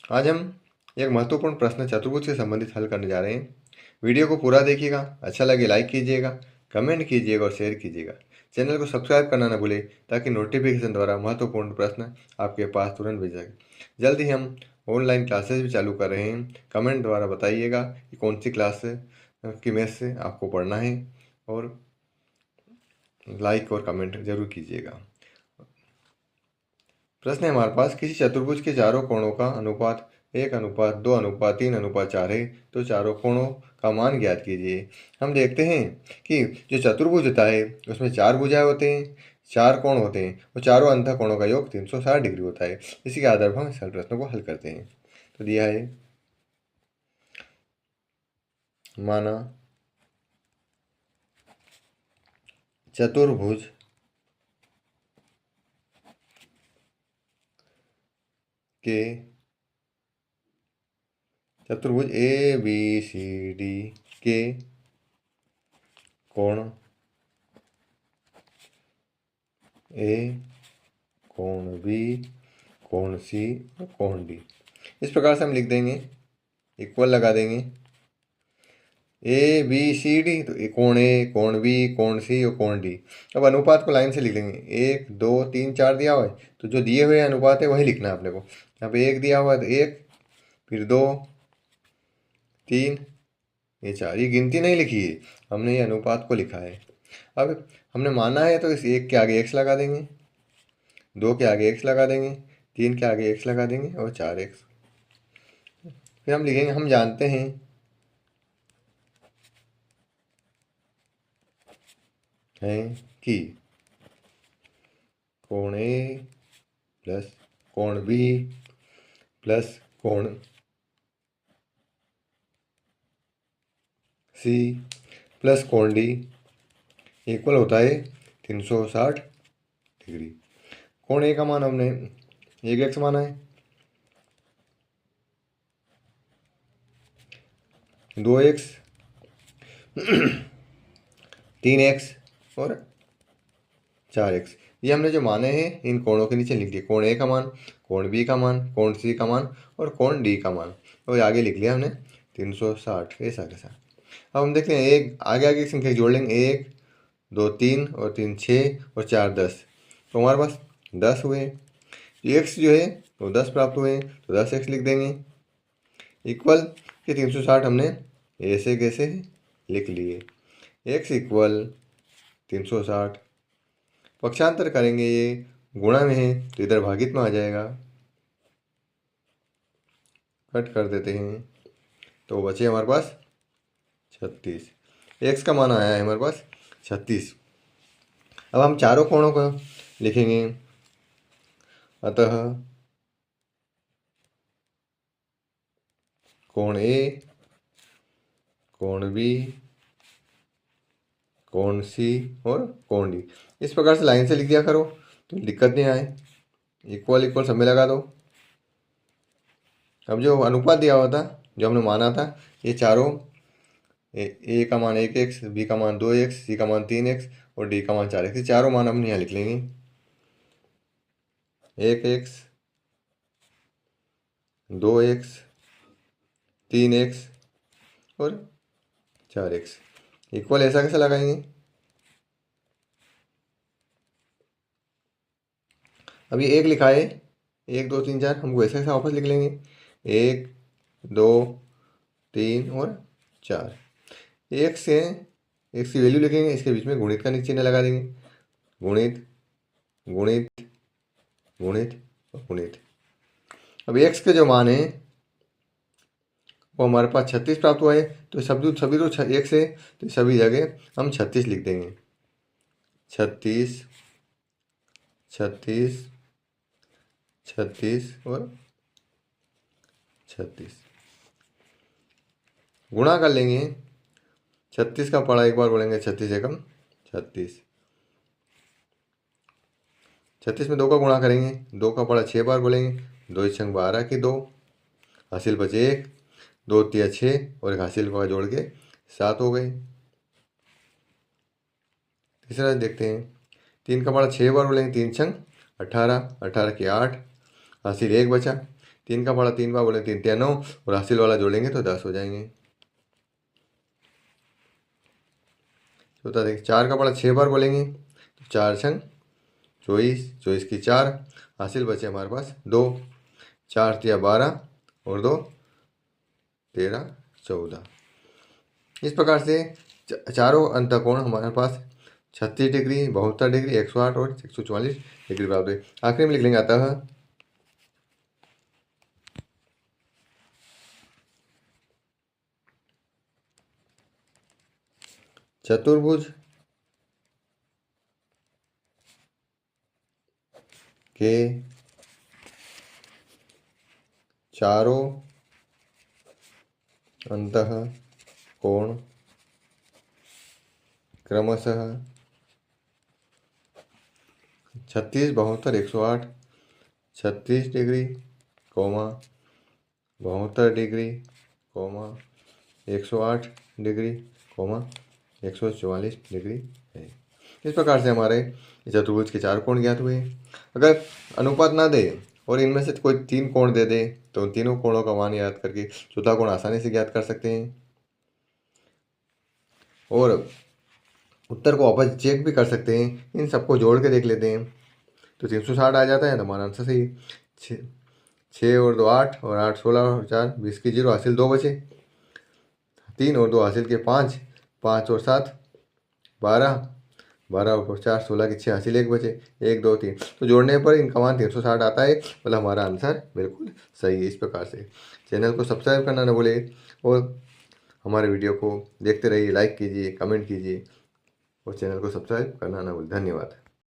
आज हम एक महत्वपूर्ण प्रश्न चतुर्भुज से संबंधित हल करने जा रहे हैं। वीडियो को पूरा देखिएगा, अच्छा लगे लाइक कीजिएगा, कमेंट कीजिएगा और शेयर कीजिएगा। चैनल को सब्सक्राइब करना न भूलें ताकि नोटिफिकेशन द्वारा महत्वपूर्ण प्रश्न आपके पास तुरंत भेज सके। जल्द ही हम ऑनलाइन क्लासेस भी चालू कर रहे हैं। कमेंट द्वारा बताइएगा कि कौन सी क्लास की मैथ से आपको पढ़ना है और लाइक और कमेंट जरूर कीजिएगा। प्रश्न है हमारे पास, किसी चतुर्भुज के चारों कोणों का अनुपात 1:2:3:4 है, तो चारों कोणों का मान ज्ञात कीजिए। हम देखते हैं कि जो चतुर्भुज होता है उसमें 4 भुजाएं होते हैं, 4 कोण होते हैं और चारों अंतः कोणों का योग 360 डिग्री होता है। इसी के आधार पर हम इस प्रश्न को हल करते हैं। तो दिया है, माना चतुर्भुज ए बी सी डी के कोण ए, कोण बी, कोण सी और कोण डी। इस प्रकार से हम लिख देंगे, इक्वल लगा देंगे ए बी सी डी, तो कोण ए, कोण बी, कोण सी और कोण डी। अब अनुपात को लाइन से लिख लेंगे। 1 2 3 4 दिया हुआ है, तो जो दिए हुए अनुपात है वही लिखना है अपने को। यहाँ पे 1 दिया हुआ है तो 1, फिर 2 3 ये 4, ये गिनती नहीं लिखी है, हमने ये अनुपात को लिखा है। अब हमने माना है तो इस 1 के आगे x लगा देंगे, 2 के आगे x लगा देंगे, 3 के आगे x लगा देंगे और 4x। फिर हम लिखेंगे, हम जानते हैं कि कोण ए प्लस कोण बी प्लस कोण सी प्लस कोण डी इक्वल होता है 360 डिग्री। कोण ए का मान हमने 1x माना है, 2x 3x और 4x। ये हमने जो माने हैं इन कोणों के नीचे लिख दिए। कोण ए का मान, कोण बी का मान, कोण सी का मान और कोण डी का मान, और आगे लिख लिया हमने 360 ऐसा कैसा। अब हम देखते हैं एक आगे आगे की संख्या जोड़ लेंगे, 1 2 3 और 3 6 और 4 10, तो हमारे पास 10 हुए। x जो है वो 10 प्राप्त हुए, तो 10x लिख देंगे इक्वल कि 360 हमने ऐसे कैसे लिख लिए, x इक्वल 360। पक्षांतर करेंगे, ये गुणा में है तो इधर भागित में आ जाएगा, कट कर देते हैं तो बचे हमारे पास 36। x का मान आया है हमारे पास 36। अब हम चारों कोणों को लिखेंगे, अतः कोण ए, कोण बी, कोण सी और कोण डी। इस प्रकार से लाइन से लिख दिया करो तो दिक्कत नहीं आए। इक्वल इक्वल सब में लगा दो। अब जो अनुपात दिया हुआ था, जो हमने माना था, ये चारों ए का मान 1x, बी का मान 2x, सी का मान 3x और डी का मान 4x, ये चारों मान हम यहाँ लिख लेंगे। 1x 2x 3x और 4x इक्वल ऐसा कैसे लगाएंगे। अभी 1 लिखा है, 1 2 3 4, हमको ऐसा कैसे वापस लिख लेंगे। 1 2 3 और 4, एक से x की वैल्यू लिखेंगे, इसके बीच में गुणित का चिन्ह लगा देंगे। गुणित गुणित गुणित और गुणित। अब x के जो मान है वो हमारे पास 36 प्राप्त हुआ है, तो सभी तो x है तो सभी जगह हम 36 लिख देंगे। 36 36 36 और 36 गुणा कर लेंगे। 36 का पड़ा एक बार बोलेंगे, 36 एकम 36। 36 में 2 का गुणा करेंगे, 2 का पड़ा 6 बार बोलेंगे, 2 छंग 12 की 2, हासिल बचे 1, 2 तिया 6 और एक हासिल का जोड़ के 7 हो गए। तीसरा देखते हैं, 3 का पड़ा 6 बार बोलेंगे, 3 छंग 18, 18 की 8, हासिल 1 बचा, 3 का पड़ा 3 बार बोले 3 3 9 और हासिल वाला जोड़ेंगे तो 10 हो जाएंगे। चौथा देखिए 4 का पड़ा 6 बार बोलेंगे तो 4 छंग 24, 24 की 4, हासिल बचे हमारे पास 2, 4 तिया 12 और 2 13 14। इस प्रकार से चारों अंतःकोण हमारे पास 36 डिग्री, 72 डिग्री, 108 और 144 डिग्री प्राप्त हुए। आखिरी में लिख लेंगे अतः चतुर्भुज के चारों अंतःकोण क्रमशः 36, 72, 108, 36 डिग्री, 72 डिग्री, 108 डिग्री, 144 डिग्री है। इस प्रकार से हमारे चतुर्भुज के 4 कोण ज्ञात हुए। अगर अनुपात ना दे और इनमें से कोई 3 कोण दे दे तो उन तीनों कोणों का मान याद करके चौथा कोण आसानी से ज्ञात कर सकते हैं और उत्तर को वापस चेक भी कर सकते हैं। इन सबको जोड़ के देख लेते हैं तो 360 आ जाता है तो हमारा आंसर सही। 6 और 2 8 और 8 16 और 4 20 की 0, हासिल 2 बचे। 3 और 2 हासिल के 5, 5 और 7 12, 12 और 4 16 की 6, हासिल 1 बचे। 1 2 3 तो जोड़ने पर इनका मान 360 आता है, मतलब हमारा आंसर बिल्कुल सही है। इस प्रकार से चैनल को सब्सक्राइब करना न भूले और हमारे वीडियो को देखते रहिए, लाइक कीजिए, कमेंट कीजिए और चैनल को सब्सक्राइब करना न भूलें। धन्यवाद।